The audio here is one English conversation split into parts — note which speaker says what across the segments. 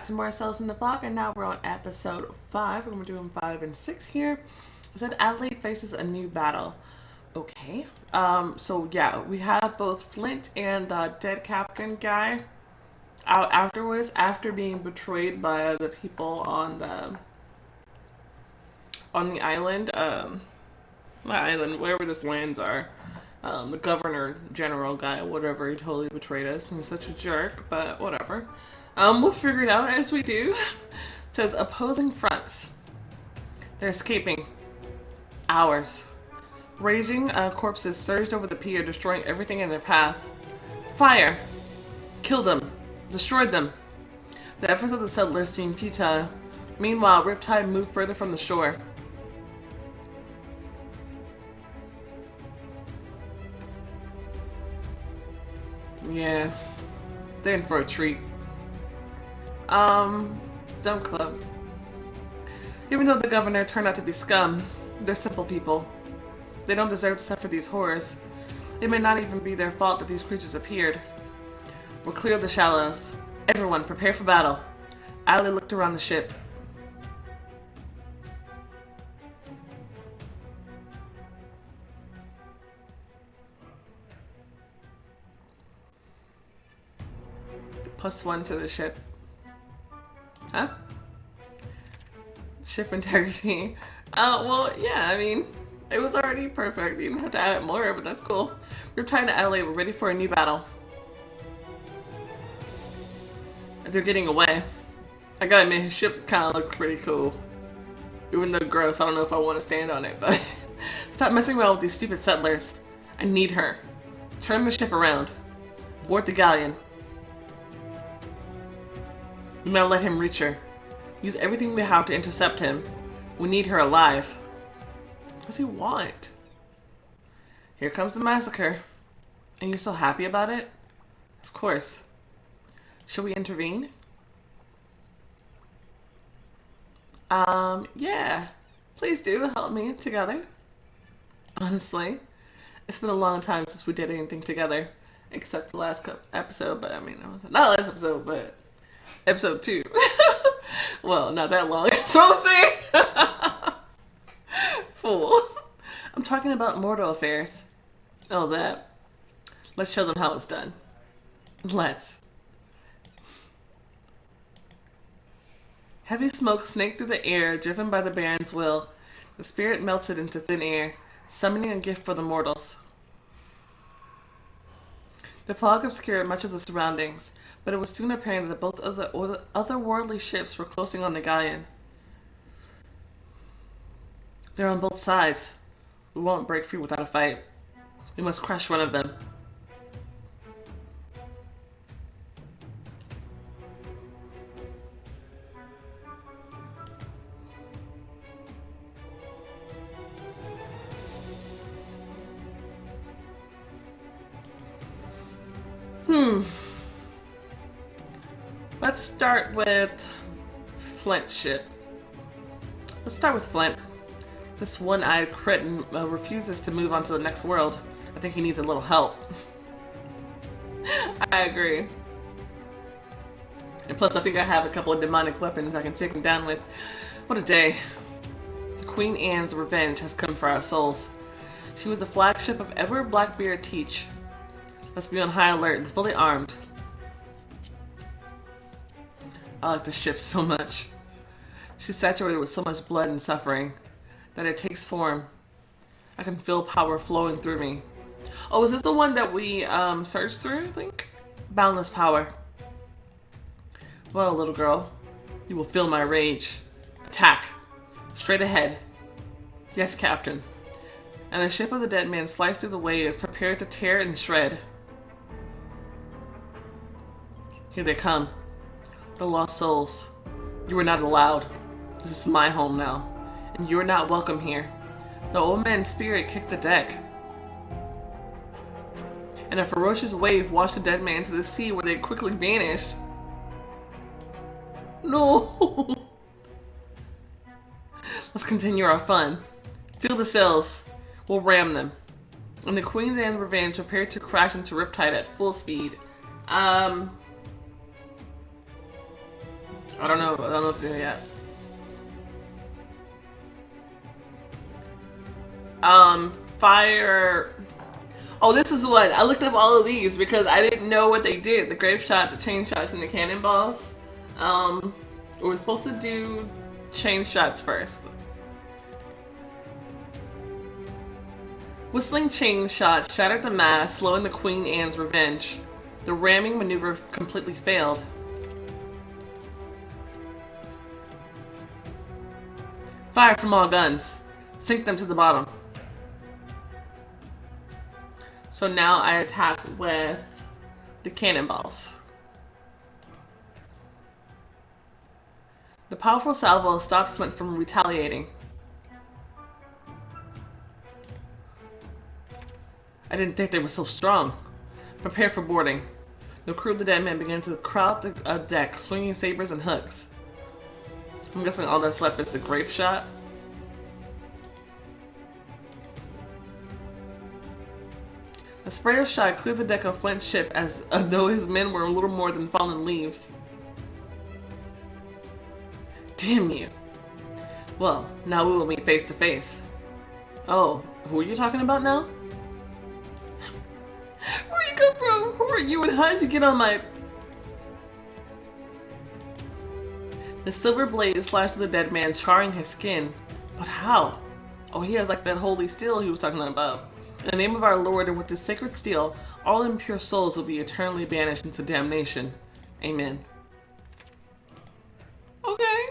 Speaker 1: to more cells in the vlog, and now we're on episode 5. We're going to be doing 5 and 6 here. I said Adelaide faces a new battle. Okay. So yeah, we have both Flint and the dead captain guy out afterwards after being betrayed by the people on the island. Not island, wherever this lands are. The governor general guy, whatever, he totally betrayed us. And he's such a jerk, but whatever. We'll figure it out as we do. It says opposing fronts. They're escaping. Hours. Raging corpses surged over the pier, destroying everything in their path. Fire! Kill them. Destroyed them. The efforts of the settlers seemed futile. Meanwhile, Riptide moved further from the shore. Yeah, they're in for a treat. Dumb club. Even though the governor turned out to be scum, they're simple people. They don't deserve to suffer these horrors. It may not even be their fault that these creatures appeared. We're clear of the shallows. Everyone, prepare for battle. Ali looked around the ship. +1 to the ship. Huh? Ship integrity. Well, yeah, I mean, it was already perfect. You didn't have to add more, but that's cool. We're trying to Adelaide. We're ready for a new battle. They're getting away. I gotta admit, his ship kind of looks pretty cool. Even though gross, I don't know if I want to stand on it, but stop messing around with these stupid settlers. I need her. Turn the ship around. Board the galleon. We might let him reach her. Use everything we have to intercept him. We need her alive. What does he want? Here comes the massacre. And you're so happy about it? Of course. Should we intervene? Yeah. Please do help me together. Honestly, it's been a long time since we did anything together. Except the last episode, but I mean, not last episode, but episode 2. Well, not that long. So I'll say. Fool. I'm talking about mortal affairs. Oh, that. Let's show them how it's done. Let's. Heavy smoke snaked through the air, driven by the Baron's will. The spirit melted into thin air, summoning a gift for the mortals. The fog obscured much of the surroundings, but it was soon apparent that both of the otherworldly ships were closing on the galleon. They're on both sides. We won't break free without a fight. We must crush one of them. Let's start with Flint's ship. Let's start with Flint. This one-eyed cretin refuses to move on to the next world. I think he needs a little help. I agree. And plus, I think I have a couple of demonic weapons I can take him down with. What a day. Queen Anne's revenge has come for our souls. She was the flagship of Edward Blackbeard Teach. Let's be on high alert and fully armed. I like the ship so much. She's saturated with so much blood and suffering that it takes form. I can feel power flowing through me. Oh, is this the one that we searched through, I think? Boundless power. Well, little girl, you will feel my rage. Attack. Straight ahead. Yes, Captain. And the ship of the dead man sliced through the waves, prepared to tear and shred. Here they come. The lost souls. You are not allowed. This is my home now, and you are not welcome here. The old man's spirit kicked the deck, and a ferocious wave washed the dead man to the sea where they quickly vanished. No! Let's continue our fun. Feel the sails. We'll ram them. And the Queen's Anne's Revenge prepared to crash into Riptide at full speed. I don't know. I don't know what's there yet. Fire. Oh, this is what I looked up all of these because I didn't know what they did. The grape shot, the chain shots, and the cannonballs. We were supposed to do chain shots first. Whistling chain shots shattered the mast, slowing the Queen Anne's revenge. The ramming maneuver completely failed. Fire from all guns. Sink them to the bottom. So now I attack with the cannonballs. The powerful salvo stopped Flint from retaliating. I didn't think they were so strong. Prepare for boarding. The crew of the dead man began to crowd the deck, swinging sabers and hooks. I'm guessing all that's left is the grape shot. A sprayer shot cleared the deck of Flint's ship as though his men were little more than fallen leaves. Damn you. Well, now we will meet face to face. Oh, who are you talking about now? Where you come from? Who are you and how did you get on my... The silver blade slashed the dead man, charring his skin. But how? Oh, he has like that holy steel he was talking about. In the name of our Lord and with this sacred steel, all impure souls will be eternally banished into damnation. Amen. Okay.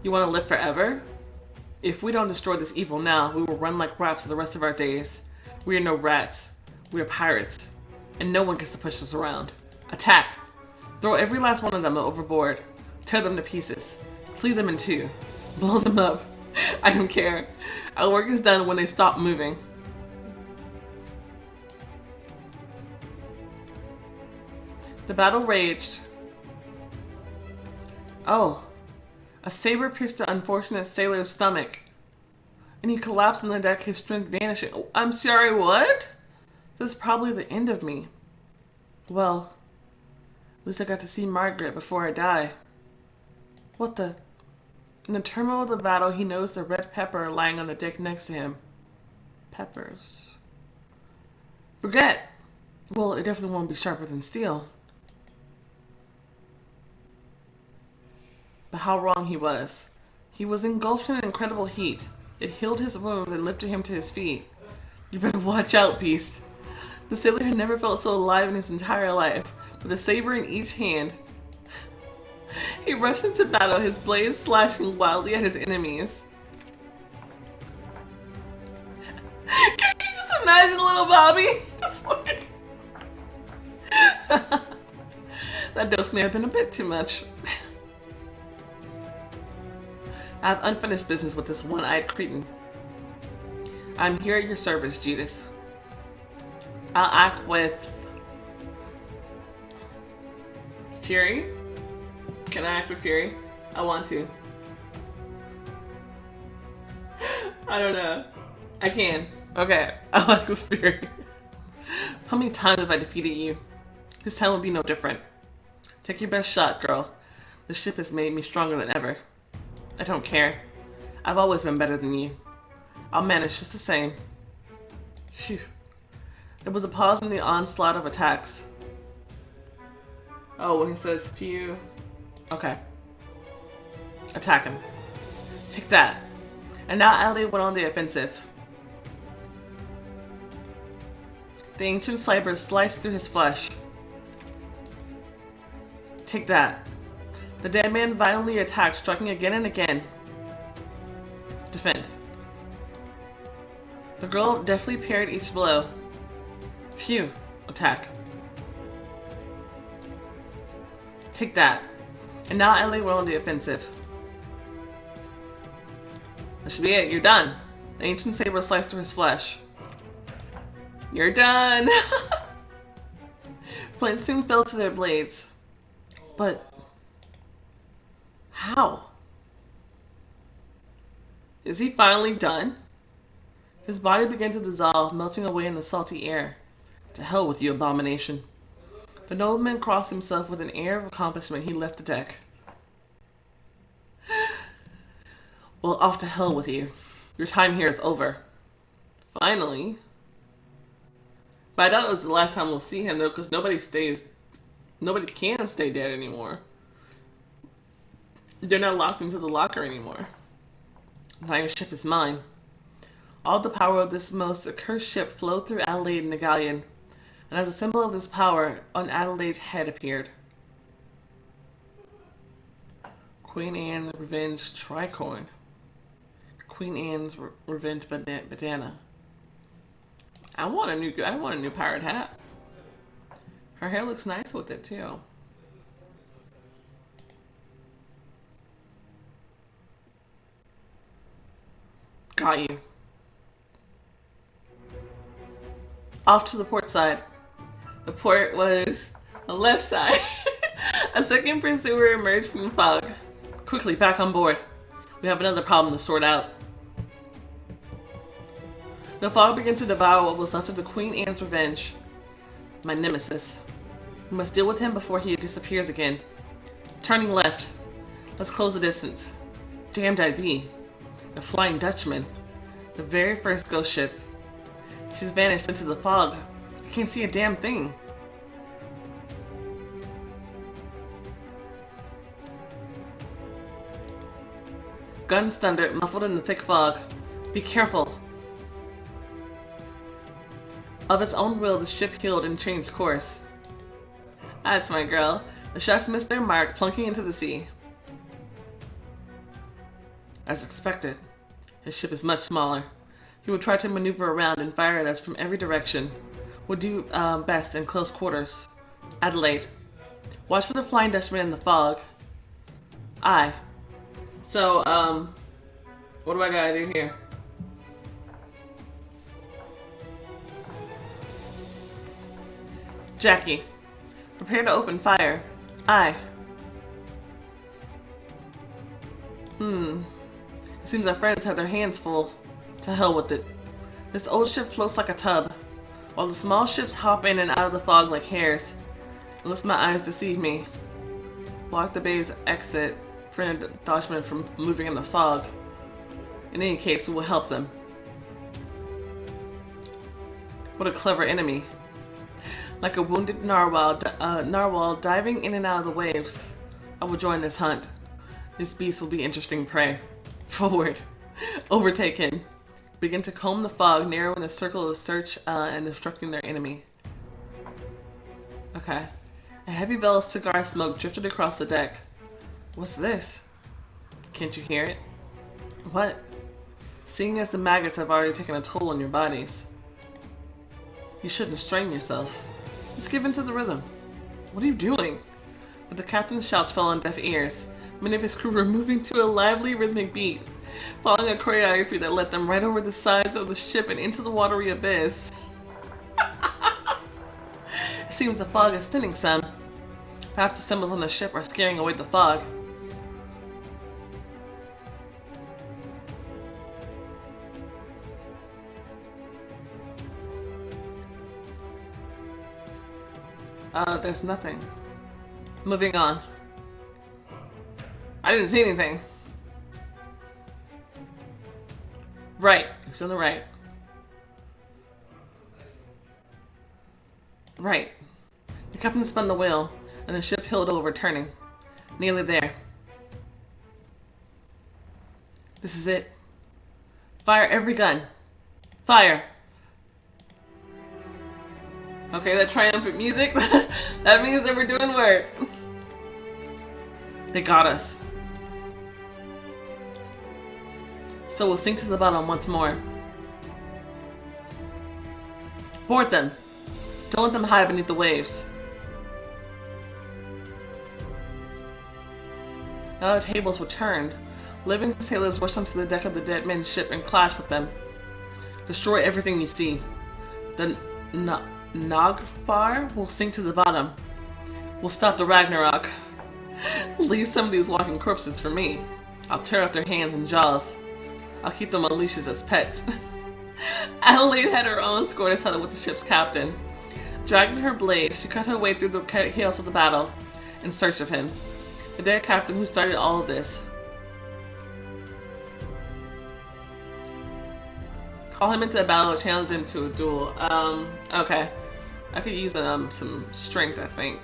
Speaker 1: You want to live forever? If we don't destroy this evil now, we will run like rats for the rest of our days. We are no rats. We are pirates. And no one gets to push us around. Attack! Throw every last one of them overboard. Tear them to pieces. Cleave them in two. Blow them up. I don't care. Our work is done when they stop moving. The battle raged. Oh. A saber pierced the unfortunate sailor's stomach. And he collapsed on the deck, his strength vanishing. Oh, I'm sorry, what? This is probably the end of me. Well, at least I got to see Margaret before I die. What the... In the turmoil of the battle, he noticed the red pepper lying on the deck next to him. Peppers. Baguette! Well, it definitely won't be sharper than steel. But how wrong he was. He was engulfed in an incredible heat. It healed his wounds and lifted him to his feet. You better watch out, beast. The sailor had never felt so alive in his entire life, with a saber in each hand. He rushed into battle, his blades slashing wildly at his enemies. Can you just imagine little Bobby? Just like... That dose may have been a bit too much. I have unfinished business with this one-eyed cretin. I'm here at your service, Judas. I'll act with... Fury? Can I act with Fury? I want to. I don't know. I can. Okay, I'll act with Fury. How many times have I defeated you? This time will be no different. Take your best shot, girl. The ship has made me stronger than ever. I don't care. I've always been better than you. I'll manage just the same. Phew. There was a pause in the onslaught of attacks. Oh, when he says phew. Okay. Attack him. Take that. And now Ali went on the offensive. The ancient slicer sliced through his flesh. Take that. The dead man violently attacked, striking again and again. Defend. The girl deftly parried each blow. Phew. Attack. Take that. And now Ali went on the offensive. That should be it. You're done. The ancient saber sliced through his flesh. You're done. Flint soon fell to their blades. But how? Is he finally done? His body began to dissolve, melting away in the salty air. To hell with you, abomination. The nobleman crossed himself with an air of accomplishment. He left the deck. Well, off to hell with you. Your time here is over. Finally. But I doubt it was the last time we'll see him, though, because nobody can stay dead anymore. They're not locked into the locker anymore. Now your ship is mine. All the power of this most accursed ship flowed through Adelaide in the galleon, and as a symbol of this power, on Adelaide's head appeared Queen Anne Revenge Tricorn. Queen Anne's Revenge Bandana. I want a new pirate hat. Her hair looks nice with it too. Got you. Off to the port side. The port was the left side. A second pursuer emerged from the fog. Quickly, back on board. We have another problem to sort out. The fog began to devour what was left of the Queen Anne's Revenge. My nemesis. We must deal with him before he disappears again. Turning left. Let's close the distance. Damned I be. The Flying Dutchman. The very first ghost ship. She's vanished into the fog. I can't see a damn thing. Guns thundered, muffled in the thick fog. Be careful. Of its own will, the ship heeled and changed course. That's my girl. The shots missed their mark, plunking into the sea. As expected, his ship is much smaller. He would try to maneuver around and fire at us from every direction. Would do best in close quarters. Adelaide, watch for the Flying Dutchman in the fog. Aye. So, what do I gotta do here? Jackie, prepare to open fire. Aye. It seems our friends have their hands full. To hell with it. This old ship floats like a tub, while the small ships hop in and out of the fog like hares. Unless my eyes deceive me. Block the bay's exit, prevent the DUTCHMAN from moving in the fog. In any case, we will help them. What a clever enemy. Like a wounded narwhal diving in and out of the waves. I will join this hunt. This beast will be interesting prey. Forward. Overtake him. Begin to comb the fog, narrowing the circle of search and obstructing their enemy. Okay. A heavy veil of cigar smoke drifted across the deck. What's this? Can't you hear it? What? Seeing as the maggots have already taken a toll on your bodies. You shouldn't strain yourself. Just give in to the rhythm. What are you doing? But the captain's shouts fell on deaf ears. Many of his crew were moving to a lively rhythmic beat, following a choreography that led them right over the sides of the ship and into the watery abyss. It seems the fog is thinning some. Perhaps the symbols on the ship are scaring away the fog. There's nothing. Moving on. I didn't see anything. Right. It's on the right. Right. The captain spun the wheel, and the ship heeled over, turning. Nearly there. This is it. Fire every gun. Fire! Okay, that triumphant music, that means that we're doing work. They got us. So we'll sink to the bottom once more. Board them. Don't let them hide beneath the waves. Now the tables were turned. Living sailors rushed onto the deck of the dead men's ship and clashed with them. Destroy everything you see. The Nagfar will sink to the bottom. We'll stop the Ragnarok. Leave some of these walking corpses for me. I'll tear off their hands and jaws. I'll keep them on leashes as pets. Adelaide had her own score to settle with the ship's captain. Dragging her blade, she cut her way through the chaos of the battle in search of him. The dead captain who started all of this. Call him into a battle or challenge him to a duel. Okay. I could use some strength, I think.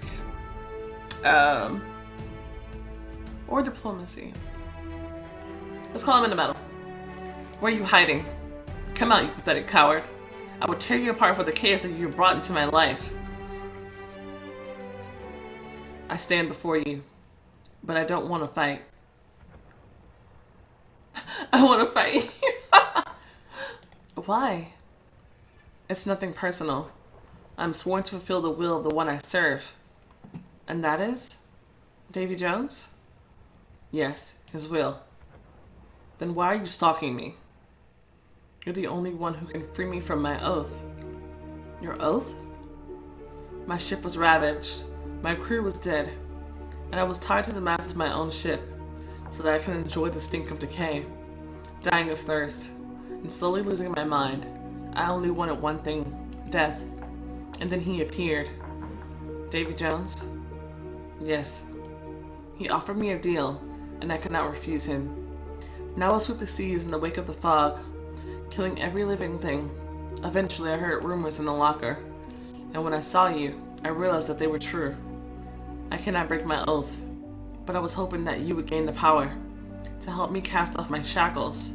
Speaker 1: Or diplomacy. Let's call him into battle. Where are you hiding? Come out, you pathetic coward. I will tear you apart for the chaos that you brought into my life. I stand before you, but I don't want to fight. I want to fight. Why? It's nothing personal. I'm sworn to fulfill the will of the one I serve. And that is? Davy Jones? Yes, his will. Then why are you stalking me? You're the only one who can free me from my oath. Your oath? My ship was ravaged. My crew was dead. And I was tied to the mast of my own ship so that I could enjoy the stink of decay, dying of thirst, and slowly losing my mind. I only wanted one thing, death. And then he appeared. Davy Jones? Yes. He offered me a deal, and I could not refuse him. Now I'll sweep the seas in the wake of the fog, killing every living thing. Eventually I heard rumors in the locker, and when I saw you, I realized that they were true. I cannot break my oath, but I was hoping that you would gain the power to help me cast off my shackles.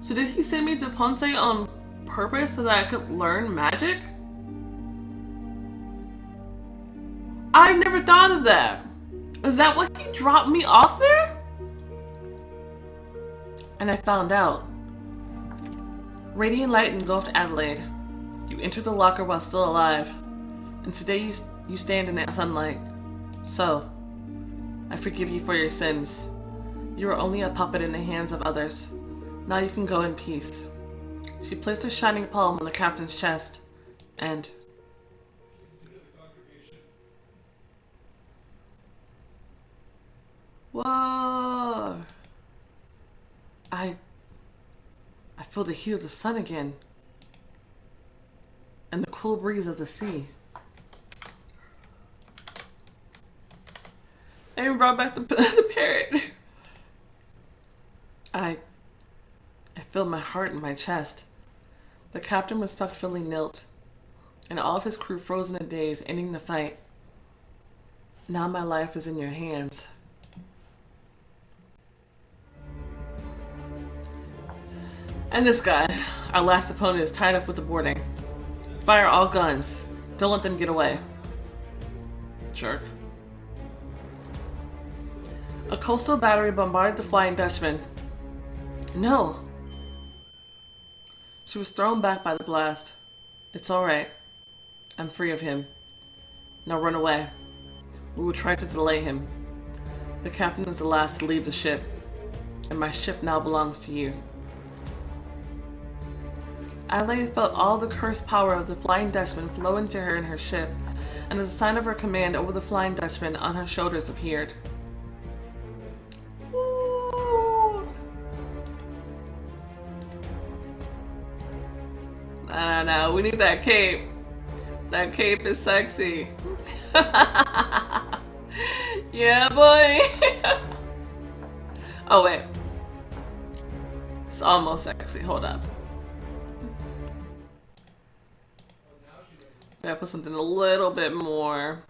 Speaker 1: So did he send me to Ponce on purpose so that I could learn magic? I never thought of that. Is that why he dropped me off there? And I found out. Radiant light engulfed Adelaide. You entered the locker while still alive. And today you stand in the sunlight. So, I forgive you for your sins. You are only a puppet in the hands of others. Now you can go in peace. She placed her shining palm on the captain's chest, and... Whoa! I feel the heat of the sun again, and the cool breeze of the sea. I even brought back the parrot. I feel my heart in my chest. The captain respectfully knelt, and all of his crew froze in a daze, ending the fight. Now my life is in your hands. And this guy, our last opponent, is tied up with the boarding. Fire all guns. Don't let them get away. Jerk. A coastal battery bombarded the Flying Dutchman. No. She was thrown back by the blast. It's alright. I'm free of him. Now run away. We will try to delay him. The captain is the last to leave the ship, and my ship now belongs to you. Adelaide felt all the cursed power of the Flying Dutchman flow into her and her ship, and as a sign of her command over the Flying Dutchman on her shoulders appeared. Ooh. No, we need that cape. That cape is sexy. Yeah, boy. Oh, wait. It's almost sexy. Hold up. I gotta put something a little bit more.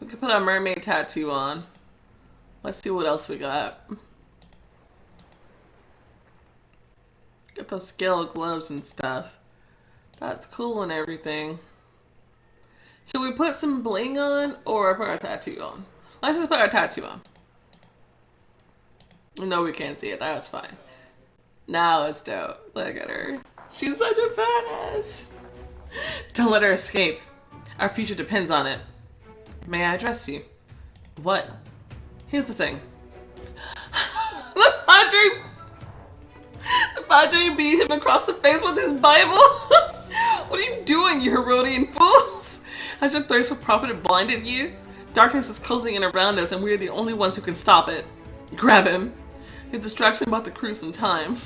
Speaker 1: We could put a mermaid tattoo on. Let's see what else we got. Get those scale gloves and stuff. That's cool and everything. Should we put some bling on or put our tattoo on? Let's just put our tattoo on. No, we can't see it. That's fine. Now it's dope. Look at her. She's such a badass. Don't let her escape. Our future depends on it. May I address you? What? Here's the thing. The Padre beat him across the face with his Bible. What are you doing, you Herodian fools? Has your thirst for profit blinded you? Darkness is closing in around us, and we are the only ones who can stop it. Grab him. His distraction bought the crew some time.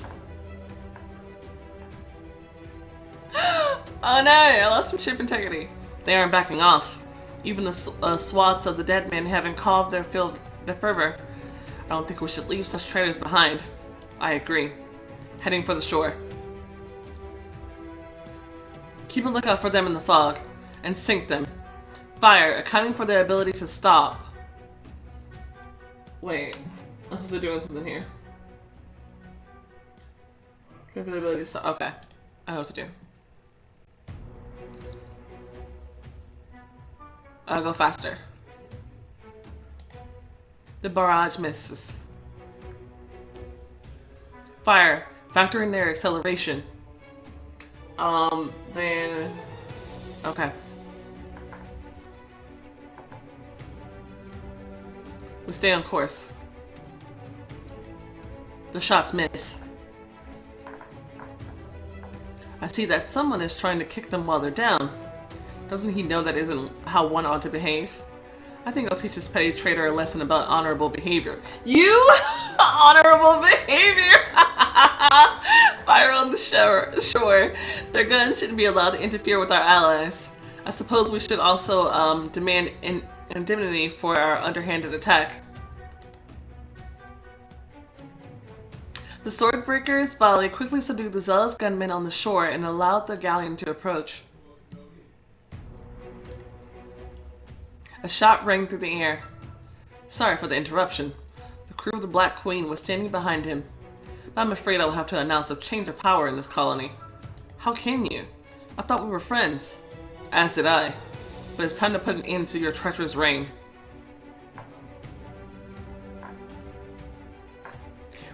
Speaker 1: Oh no, I lost some ship integrity. They aren't backing off. Even the swaths of the dead men haven't calmed their fervor. I don't think we should leave such traitors behind. I agree. Heading for the shore. Keep a lookout for them in the fog, and sink them. Fire, accounting for their ability to stop. Wait, I was doing something here. Accounting for their ability to stop. Okay, I know what to do. I'll go faster. The barrage misses. Fire, factor in their acceleration. Then... Okay. We stay on course. The shots miss. I see that someone is trying to kick them while they're down. Doesn't he know that isn't how one ought to behave? I think I'll teach this petty traitor a lesson about honorable behavior. You? Honorable behavior! Fire on the shore. Their guns shouldn't be allowed to interfere with our allies. I suppose we should also demand indemnity for our underhanded attack. The swordbreakers' volley quickly subdued the zealous gunmen on the shore and allowed the galleon to approach. A shot rang through the air. Sorry for the interruption. The crew of the Black Queen was standing behind him. But I'm afraid I will have to announce a change of power in this colony. How can you? I thought we were friends. As did I. But it's time to put an end to your treacherous reign.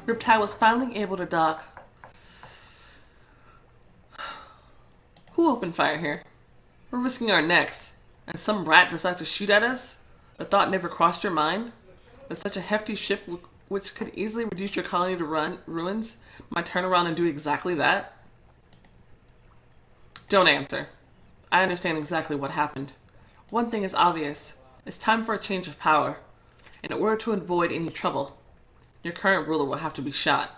Speaker 1: Riptide was finally able to dock. Who opened fire here? We're risking our necks. And some rat decides to shoot at us? The thought never crossed your mind? That such a hefty ship which could easily reduce your colony to ruins might turn around and do exactly that? Don't answer. I understand exactly what happened. One thing is obvious. It's time for a change of power. In order to avoid any trouble, your current ruler will have to be shot.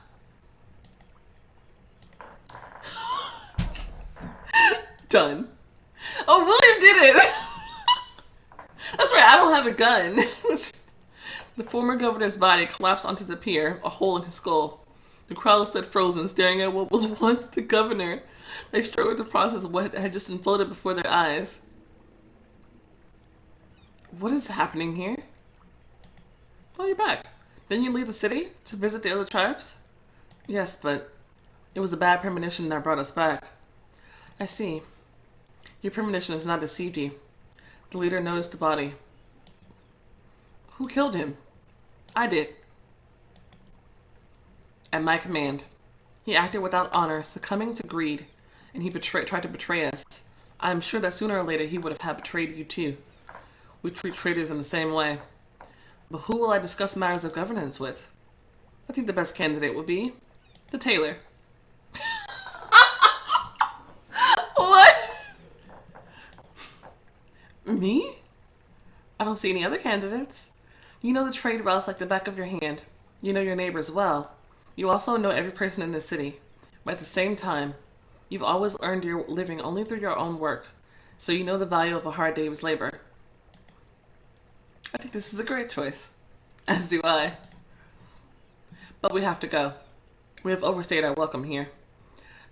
Speaker 1: Done. Oh, William did it! That's right, I don't have a gun. The former governor's body collapsed onto the pier, a hole in his skull. The crowd stood frozen, staring at what was once the governor. They struggled to process what had just imploded before their eyes. What is happening here? Oh, you're back. Didn't you leave the city to visit the other tribes? Yes, but it was a bad premonition that brought us back. I see. Your premonition has not deceived you. The leader noticed the body. Who killed him? I did. At my command. He acted without honor, succumbing to greed, and he tried to betray us. I am sure that sooner or later he would have betrayed you too. We treat traitors in the same way. But who will I discuss matters of governance with? I think the best candidate would be the tailor. What? Me? I don't see any other candidates. You know the trade routes like the back of your hand. You know your neighbors well. You also know every person in the city. But at the same time, you've always earned your living only through your own work. So you know the value of a hard day's labor. I think this is a great choice. As do I. But we have to go. We have overstayed our welcome here.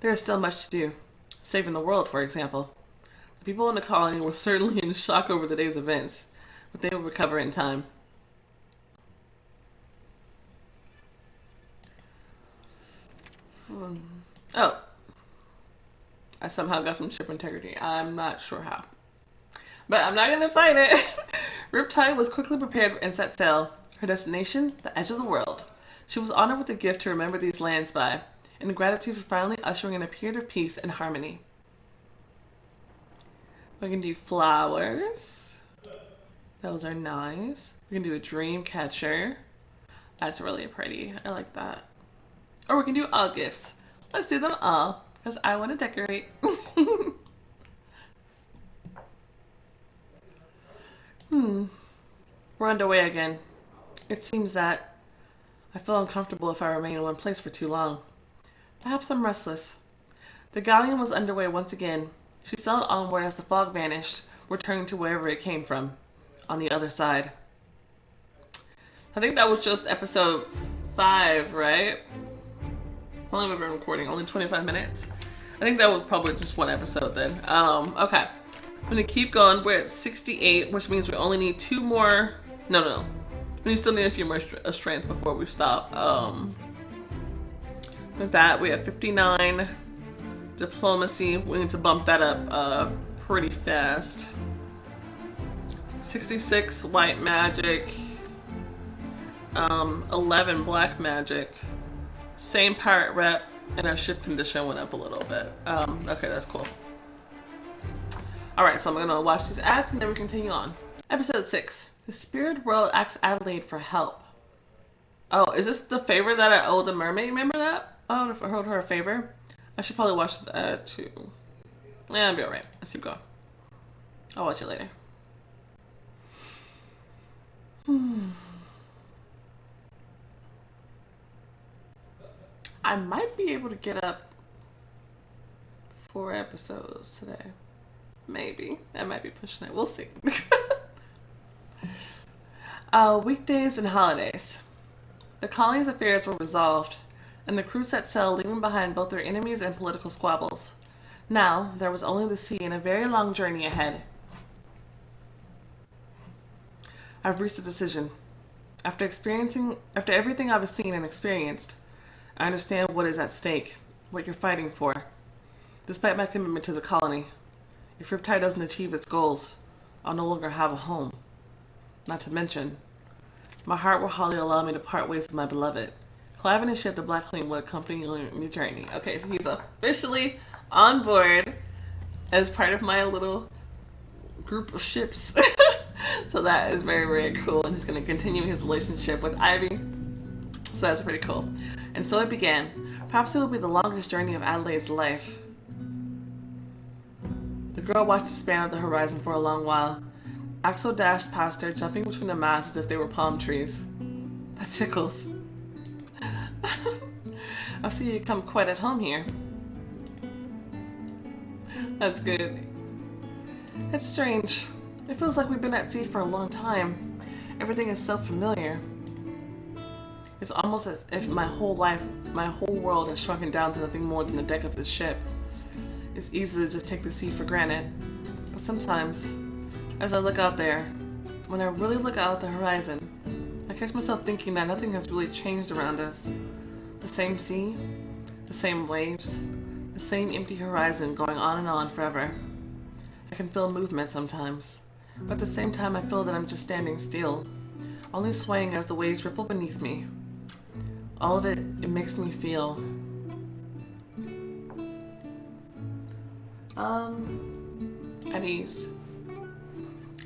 Speaker 1: There is still much to do. Saving the world, for example. The people in the colony were certainly in shock over the day's events, but they will recover in time. Oh. I somehow got some ship integrity. I'm not sure how. But I'm not going to fight it. Riptide was quickly prepared and set sail. Her destination, the edge of the world. She was honored with a gift to remember these lands by, in gratitude for finally ushering in a period of peace and harmony. We can do flowers. Those are nice. We can do a dream catcher. That's really pretty. I like that. Or we can do all gifts. Let's do them all, because I want to decorate. We're underway again. It seems that I feel uncomfortable if I remain in one place for too long. Perhaps I'm restless. The galleon was underway once again, She sailed onward as the fog vanished, returning to wherever it came from, on the other side. I think that was just episode 5, right? How long have I been recording? Only 25 minutes? I think that was probably just one episode then. Okay. I'm gonna keep going. We're at 68, which means we only need 2 more. No. We still need a few more strength before we stop. With that, we have 59. Diplomacy, we need to bump that up pretty fast. 66 white magic. 11 black magic. Same pirate rep, and our ship condition went up a little bit. Okay, that's cool. Alright, so I'm gonna watch these ads and then we continue on. Episode 6. The spirit world asks Adelaide for help. Oh, is this the favor that I owe the mermaid? Remember that? Oh, if I owed her a favor? I should probably watch this ad too. Yeah, I'll be alright. Let's keep going. I'll watch it later. I might be able to get up 4 episodes today. Maybe. I might be pushing it. We'll see. Weekdays and holidays. The colony's affairs were resolved, and the crew set sail, leaving behind both their enemies and political squabbles. Now, there was only the sea and a very long journey ahead. I've reached a decision. After everything I've seen and experienced, I understand what is at stake, what you're fighting for. Despite my commitment to the colony, if Riptide doesn't achieve its goals, I'll no longer have a home. Not to mention, my heart will hardly allow me to part ways with my beloved. Clive and his ship, the Black Queen, will accompany you on your journey. Okay, so he's officially on board as part of my little group of ships. So that is very, very cool. And he's going to continue his relationship with Ivy. So that's pretty cool. And so it began. Perhaps it will be the longest journey of Adelaide's life. The girl watched the span of the horizon for a long while. Axel dashed past her, jumping between the masts as if they were palm trees. That tickles. I see you come quite at home here. That's good. It's strange. It feels like we've been at sea for a long time. Everything is so familiar. It's almost as if my whole world has shrunken down to nothing more than the deck of this ship. It's easy to just take the sea for granted. But sometimes, as I look out there, when I really look out at the horizon, I catch myself thinking that nothing has really changed around us. The same sea, the same waves, the same empty horizon going on and on forever. I can feel movement sometimes, but at the same time I feel that I'm just standing still, only swaying as the waves ripple beneath me. All of it makes me feel at ease.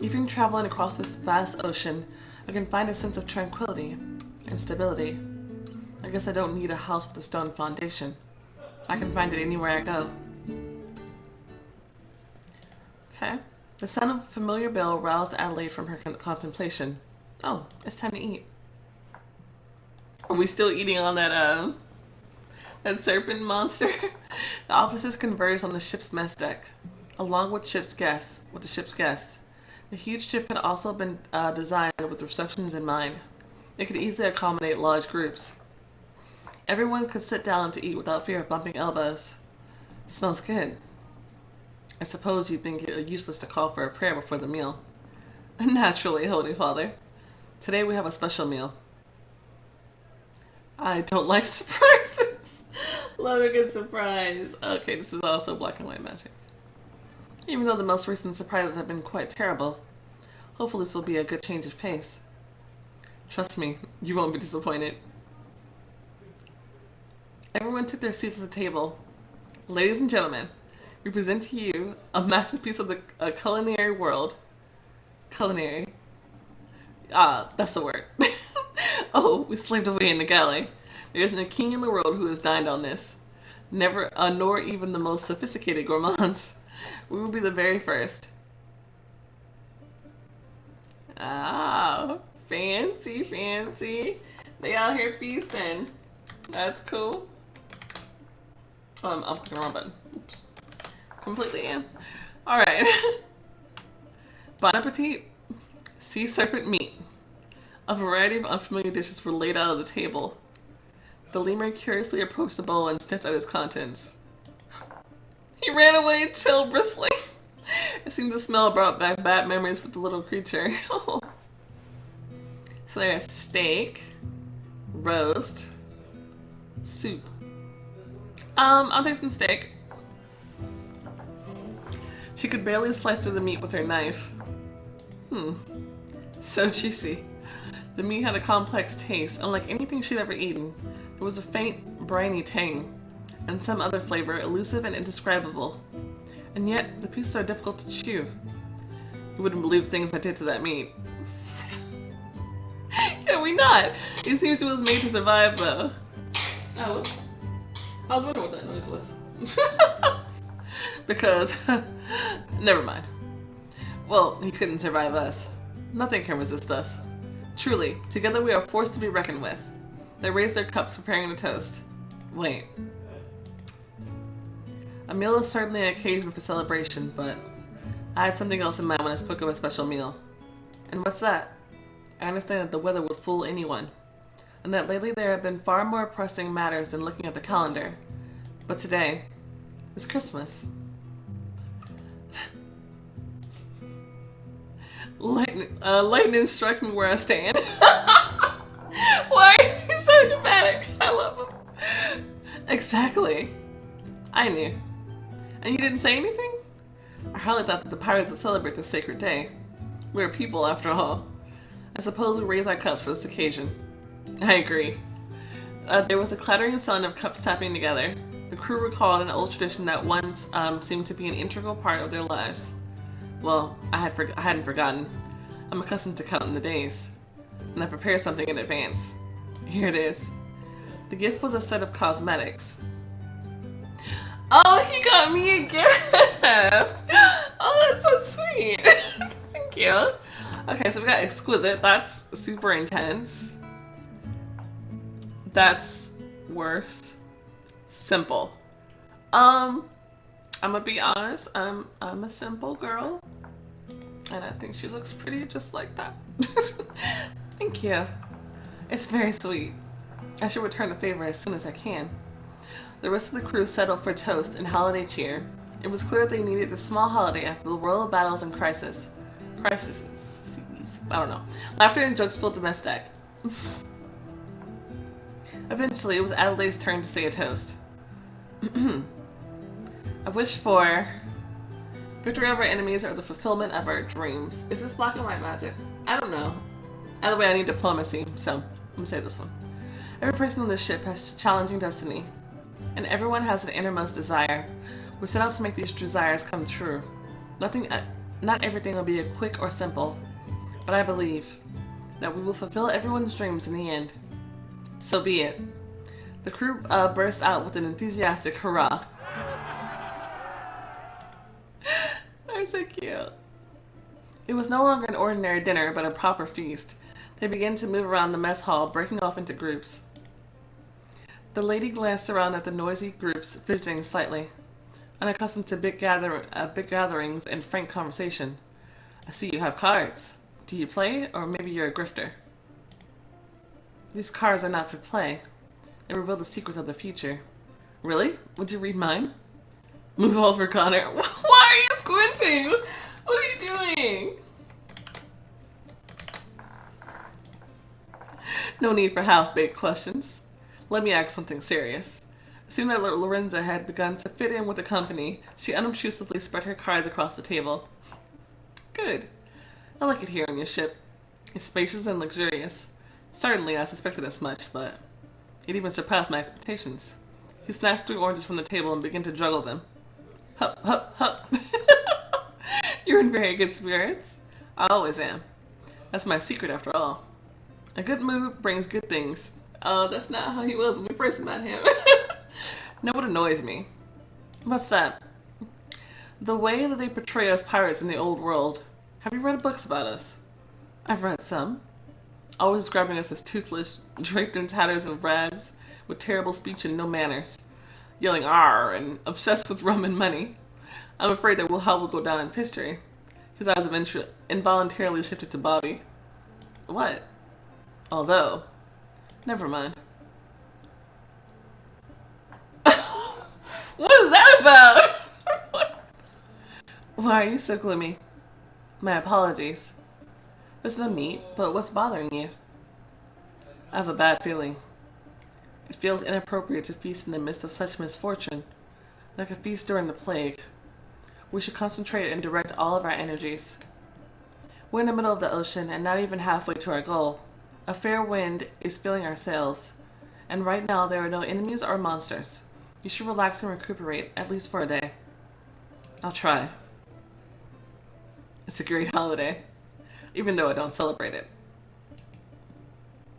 Speaker 1: Even traveling across this vast ocean, I can find a sense of tranquility and stability. I guess I don't need a house with a stone foundation. I can find it anywhere I go. Okay. The sound of a familiar bell roused Adelaide from her contemplation. Oh, it's time to eat. Are we still eating on that serpent monster? The officers converged on the ship's mess deck, along with the ship's guests. The huge ship had also been designed with receptions in mind. It could easily accommodate large groups. Everyone could sit down to eat without fear of bumping elbows. Smells good. I suppose you'd think it useless to call for a prayer before the meal. Naturally, Holy Father. Today we have a special meal. I don't like surprises. Love a good surprise. Okay, this is also black and white magic. Even though the most recent surprises have been quite terrible, hopefully this will be a good change of pace. Trust me, you won't be disappointed. Everyone took their seats at the table. Ladies and gentlemen, we present to you a masterpiece of the culinary world. Culinary. That's the word. Oh, we slaved away in the galley. There isn't a king in the world who has dined on this. Never, nor even the most sophisticated gourmands. We will be the very first. Ah, fancy, fancy. They out here feasting. That's cool. I'm clicking the wrong button. Oops. Completely am. Alright. Bon appetit. Sea serpent meat. A variety of unfamiliar dishes were laid out on the table. The lemur curiously approached the bowl and sniffed out its contents. He ran away, tail bristling. It seemed the smell brought back bad memories with the little creature. So there's steak, roast, soup. I'll take some steak. She could barely slice through the meat with her knife. So juicy. The meat had a complex taste, unlike anything she'd ever eaten. There was a faint, briny tang, and some other flavor, elusive and indescribable. And yet, the pieces are difficult to chew. You wouldn't believe things I did to that meat. Can we not? It seems it was made to survive, though. Oh, whoops. I was wondering what that noise was. Because, never mind. Well, he couldn't survive us. Nothing can resist us. Truly, together we are forced to be reckoned with. They raised their cups, preparing a toast. Wait. A meal is certainly an occasion for celebration, but I had something else in mind when I spoke of a special meal. And what's that? I understand that the weather would fool anyone, and that lately there have been far more pressing matters than looking at the calendar. But today is Christmas. Lightning struck me where I stand. Why is he so dramatic? I love him. Exactly. I knew. And you didn't say anything? I hardly thought that the pirates would celebrate this sacred day. We're people, after all. I suppose we raise our cups for this occasion. I agree. There was a clattering sound of cups tapping together. The crew recalled an old tradition that once seemed to be an integral part of their lives. Well, I hadn't forgotten. I'm accustomed to counting the days. And I prepared something in advance. Here it is. The gift was a set of cosmetics. Oh, he got me a gift! Oh, that's so sweet! Thank you. Okay, so we got exquisite. That's super intense. That's worse. Simple. I'm gonna be honest. I'm a simple girl, and I think she looks pretty just like that. Thank you. It's very sweet. I should return the favor as soon as I can. The rest of the crew settled for toast and holiday cheer. It was clear they needed the small holiday after the world of battles and crises. I don't know. Laughter and jokes filled the mess deck. Eventually, it was Adelaide's turn to say a toast. I wish for victory over enemies or the fulfillment of our dreams. Is this black and white magic? I don't know. Either way, I need diplomacy, so I'm gonna say this one. Every person on this ship has a challenging destiny, and everyone has an innermost desire. We set out to make these desires come true. Not everything will be quick or simple, but I believe that we will fulfill everyone's dreams in the end. So be it. The crew burst out with an enthusiastic hurrah. They're so cute. It was no longer an ordinary dinner, but a proper feast. They began to move around the mess hall, breaking off into groups. The lady glanced around at the noisy groups, fidgeting slightly. Unaccustomed to big gatherings and frank conversation. I see you have cards. Do you play, or maybe you're a grifter? These cards are not for play. They reveal the secrets of the future. Really? Would you read mine? Move over, Connor. Why are you squinting? What are you doing? No need for half-baked questions. Let me ask something serious. Seeing that Lorenza had begun to fit in with the company, she unobtrusively spread her cards across the table. Good. I like it here on your ship. It's spacious and luxurious. Certainly, I suspected as much, but it even surpassed my expectations. He snatched 3 oranges from the table and began to juggle them. Hup, hup, hup. You're in very good spirits. I always am. That's my secret, after all. A good mood brings good things. That's not how he was when we first met him. Know what annoys me? What's that? The way that they portray us pirates in the old world. Have you read books about us? I've read some. Always describing us as toothless, draped in tatters and rags, with terrible speech and no manners. Yelling "arr" and obsessed with rum and money. I'm afraid that how we'll go down in history. His eyes involuntarily shifted to Bobby. What? Although, never mind. What is that about? Why are you so gloomy? My apologies. There's no need, but what's bothering you? I have a bad feeling. It feels inappropriate to feast in the midst of such misfortune, like a feast during the plague. We should concentrate and direct all of our energies. We're in the middle of the ocean and not even halfway to our goal. A fair wind is filling our sails, and right now there are no enemies or monsters. You should relax and recuperate, at least for a day. I'll try. It's a great holiday, even though I don't celebrate it.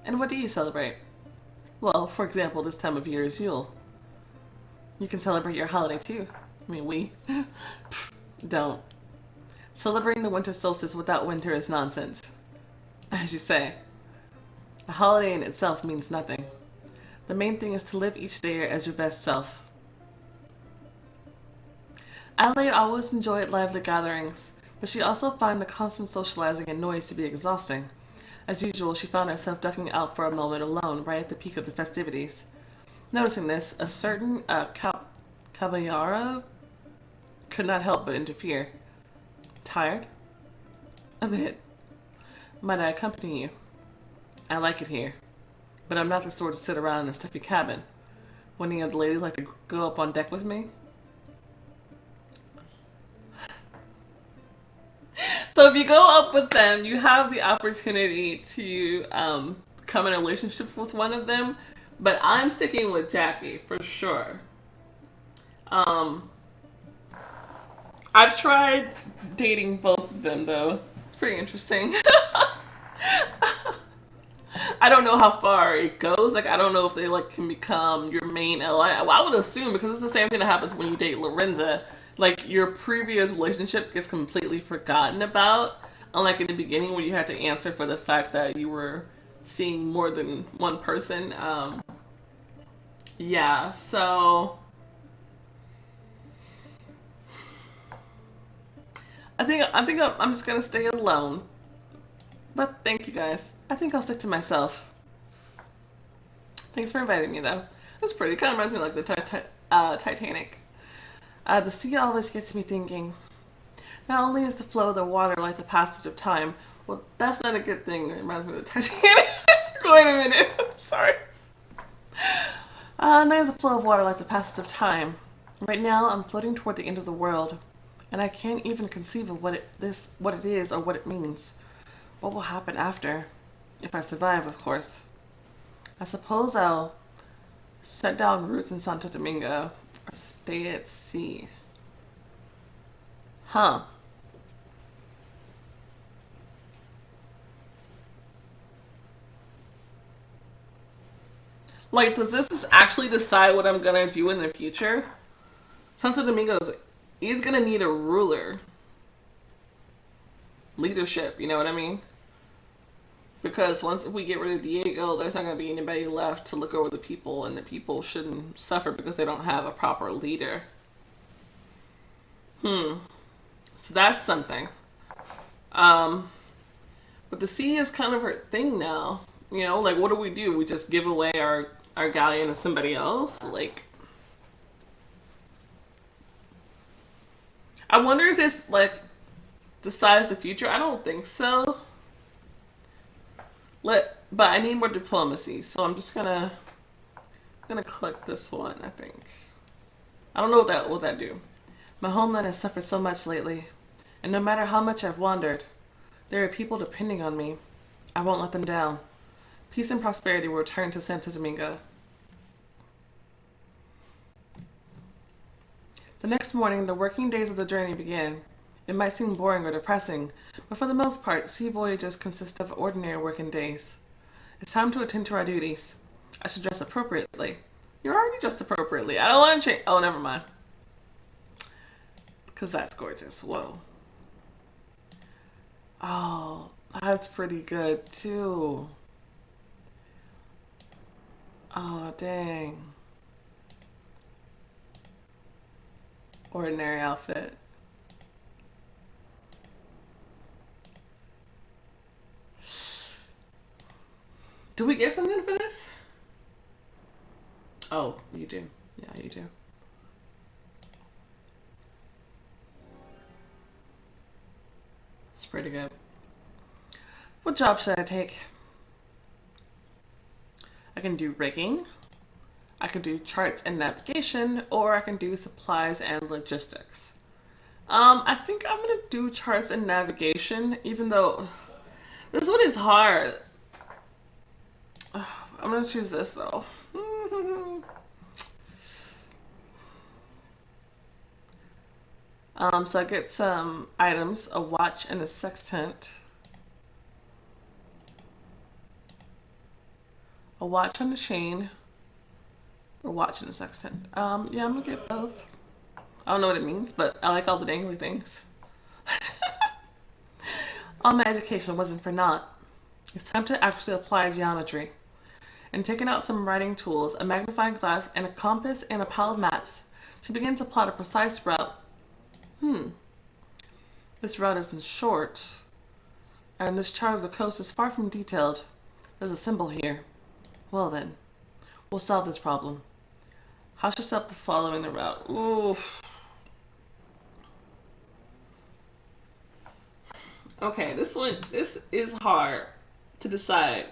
Speaker 1: And what do you celebrate? Well, for example, this time of year is Yule. You can celebrate your holiday too. I mean, we don't. Celebrating the winter solstice without winter is nonsense. As you say, a holiday in itself means nothing. The main thing is to live each day as your best self. Adelaide always enjoyed lively gatherings, but she also found the constant socializing and noise to be exhausting. As usual, she found herself ducking out for a moment alone right at the peak of the festivities. Noticing this, a certain caballero could not help but interfere. Tired? A bit. Might I accompany you? I like it here, but I'm not the sort to sit around in a stuffy cabin. Would any of the ladies like to go up on deck with me? So if you go up with them, you have the opportunity to come in a relationship with one of them. But I'm sticking with Jackie for sure. I've tried dating both of them though. It's pretty interesting. I don't know how far it goes. Like, I don't know if they like can become your main ally. Well, I would assume, because it's the same thing that happens when you date Lorenza. Like, your previous relationship gets completely forgotten about. Unlike in the beginning when you had to answer for the fact that you were seeing more than one person. Yeah, so I think I'm just gonna stay alone. But thank you guys. I think I'll stick to myself. Thanks for inviting me though. That's pretty. It kind of reminds me of like the Titanic. The sea always gets me thinking. Not only is the flow of the water like the passage of time. Well, that's not a good thing. It reminds me of the Titanic. Wait a minute. I'm sorry. There's a flow of water like the passage of time. Right now, I'm floating toward the end of the world, and I can't even conceive of what it is or what it means. What will happen after? If I survive, of course. I suppose I'll set down roots in Santo Domingo or stay at sea. Huh. Like, does this actually decide what I'm gonna do in the future? Santo Domingo he's gonna need a ruler. Leadership, you know what I mean? Because once we get rid of Diego, there's not gonna be anybody left to look over the people, and the people shouldn't suffer because they don't have a proper leader. So that's something. But the sea is kind of her thing now. You know, like, what do? We just give away our galleon to somebody else? Like, I wonder if this, like, decides the future. I don't think so. But I need more diplomacy, so I'm just gonna click this one, I think. I don't know what that do. My homeland has suffered so much lately, and no matter how much I've wandered, there are people depending on me. I won't let them down. Peace and prosperity will return to Santo Domingo. The next morning, the working days of the journey begin. It might seem boring or depressing, but for the most part, sea voyages consist of ordinary working days. It's time to attend to our duties. I should dress appropriately. You're already dressed appropriately. I don't want to change. Oh, never mind. Because that's gorgeous. Whoa. Oh, that's pretty good, too. Oh, dang. Ordinary outfit. Do we get something for this? Oh, you do. Yeah, you do. It's pretty good. What job should I take? I can do rigging, I can do charts and navigation, or I can do supplies and logistics. I think I'm gonna do charts and navigation, even though this one is hard. I'm gonna choose this though. So I get some items, a watch and a sextant. A watch on a chain. A watch and a sextant. Yeah, I'm gonna get both. I don't know what it means, but I like all the dangly things. All my education wasn't for naught. It's time to actually apply geometry. And taking out some writing tools, a magnifying glass, and a compass and a pile of maps, she began to plot a precise route. This route isn't short, and this chart of the coast is far from detailed. There's a symbol here. Well then, we'll solve this problem. How should I stop following the route? Oof. Okay, this is hard to decide.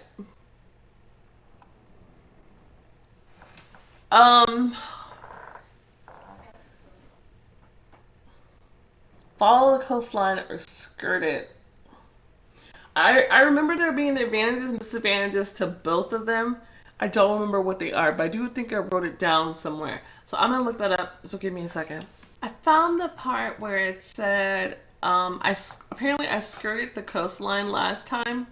Speaker 1: Follow the coastline or skirt it. I remember there being advantages and disadvantages to both of them. I don't remember what they are, but I do think I wrote it down somewhere. So I'm gonna look that up, so give me a second. I found the part where it said, apparently I skirted the coastline last time,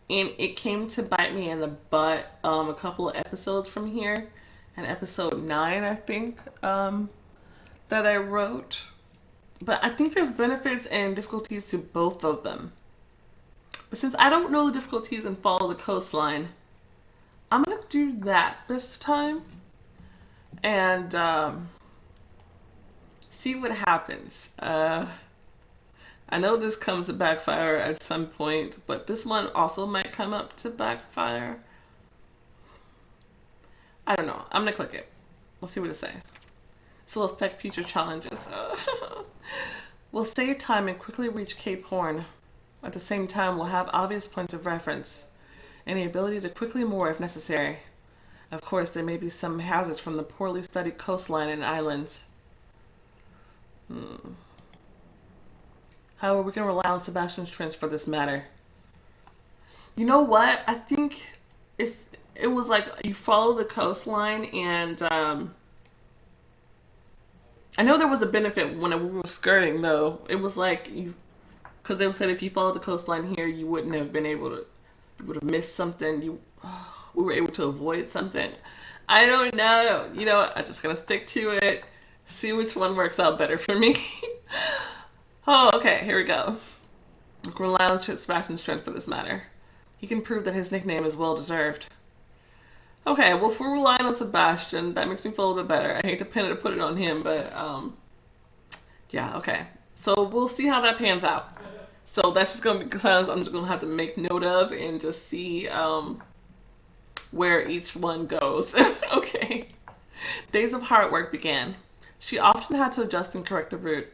Speaker 1: and it came to bite me in the butt a couple of episodes from here. And episode 9, I think, that I wrote. But I think there's benefits and difficulties to both of them. But since I don't know the difficulties in Follow the Coastline, I'm going to do that this time. And see what happens. I know this comes to backfire at some point, but this one also might come up to backfire. I don't know. I'm going to click it. We'll see what it says. This will affect future challenges. We'll save time and quickly reach Cape Horn. At the same time, we'll have obvious points of reference and the ability to quickly moor if necessary. Of course, there may be some hazards from the poorly studied coastline and islands. However, we can rely on Sebastian's trends for this matter. You know what? I think it was like you follow the coastline, and I know there was a benefit when we were skirting, though. It was like because they said if you follow the coastline here, you wouldn't have been able to, you would have missed something. We were able to avoid something. I don't know. You know, I'm just gonna stick to it. See which one works out better for me. Oh, okay. Here we go. Rely on Sebastian's strength for this matter. He can prove that his nickname is well deserved. Okay, well, if we're relying on Sebastian, that makes me feel a little bit better. I hate to put it on him, but yeah, okay. So we'll see how that pans out. So that's just gonna be because I'm just gonna have to make note of and just see where each one goes. Okay. Days of hard work began. She often had to adjust and correct the route,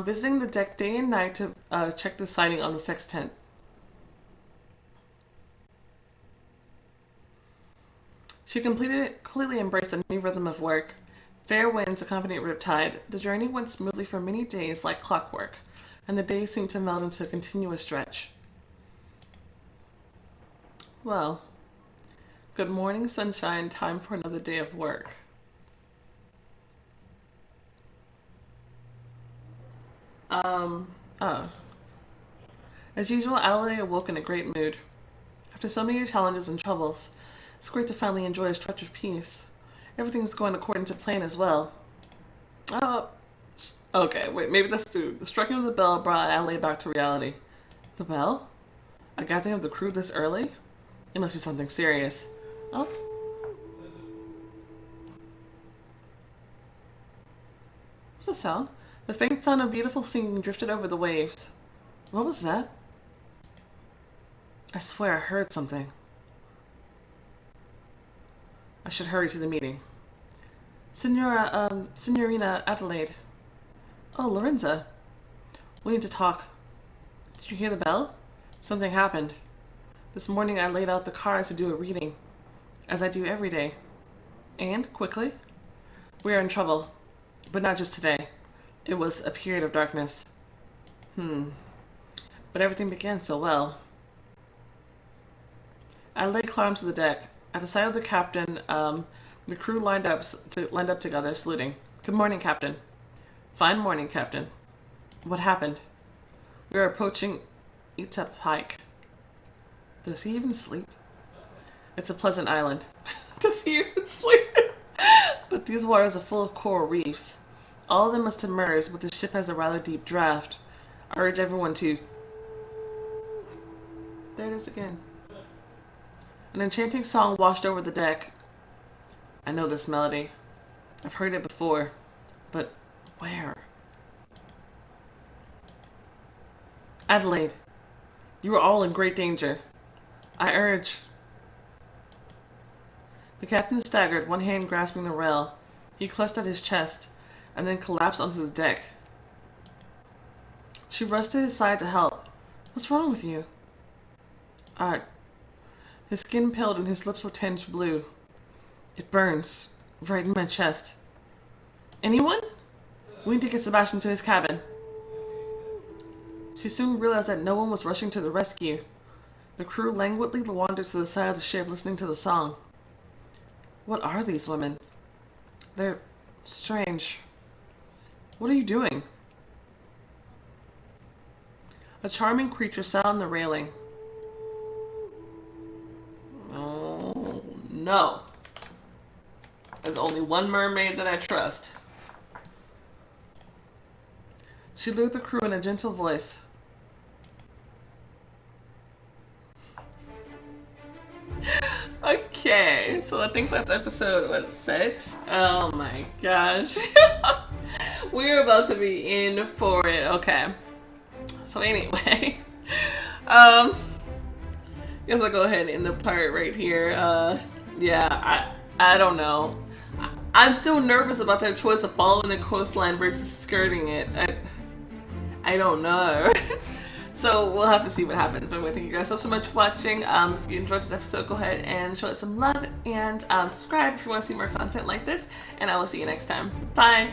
Speaker 1: visiting the deck day and night to check the sighting on the sextant. She completely embraced a new rhythm of work. Fair winds accompanied Riptide. The journey went smoothly for many days like clockwork, and the days seemed to melt into a continuous stretch. Well, good morning, sunshine. Time for another day of work. Oh. As usual, Allie awoke in a great mood. After so many challenges and troubles, it's great to finally enjoy a stretch of peace. Everything's going according to plan as well. Oh, okay, wait, maybe that's food. The striking of the bell brought Allie back to reality. The bell? A gathering of the crew this early? It must be something serious. Oh. What's the sound? The faint sound of beautiful singing drifted over the waves. What was that? I swear I heard something. should hurry to the meeting. Signorina Adelaide. Oh, Lorenza. We need to talk. Did you hear the bell? Something happened. This morning I laid out the cards to do a reading, as I do every day. And, quickly, we are in trouble. But not just today. It was a period of darkness. But everything began so well. Adelaide climbed to the deck. At the sight of the captain, the crew lined up together, saluting. Good morning, Captain. Fine morning, Captain. What happened? We are approaching SITF Pike. Does he even sleep? It's a pleasant island. Does he even sleep? But these waters are full of coral reefs. All of them must submerge, but the ship has a rather deep draft. I urge everyone to... There it is again. An enchanting song washed over the deck. I know this melody. I've heard it before. But where? Adelaide, you are all in great danger. I urge... The captain staggered, one hand grasping the rail. He clutched at his chest, and then collapsed onto the deck. She rushed to his side to help. What's wrong with you? Art. His skin paled and his lips were tinged blue. It burns, right in my chest. Anyone? We need to get Sebastian to his cabin. She soon realized that no one was rushing to the rescue. The crew languidly wandered to the side of the ship, listening to the song. What are these women? They're strange. What are you doing? A charming creature sat on the railing. Oh, no. There's only one mermaid that I trust. She lured the crew in a gentle voice. Okay, so I think that's episode, 6? Oh my gosh. We're about to be in for it. Okay. So anyway, guess I'll go ahead and end the part right here. Yeah, I don't know. I'm still nervous about that choice of following the coastline versus skirting it. I don't know. So we'll have to see what happens. But anyway, thank you guys so much for watching. If you enjoyed this episode, go ahead and show it some love and subscribe if you want to see more content like this. And I will see you next time. Bye.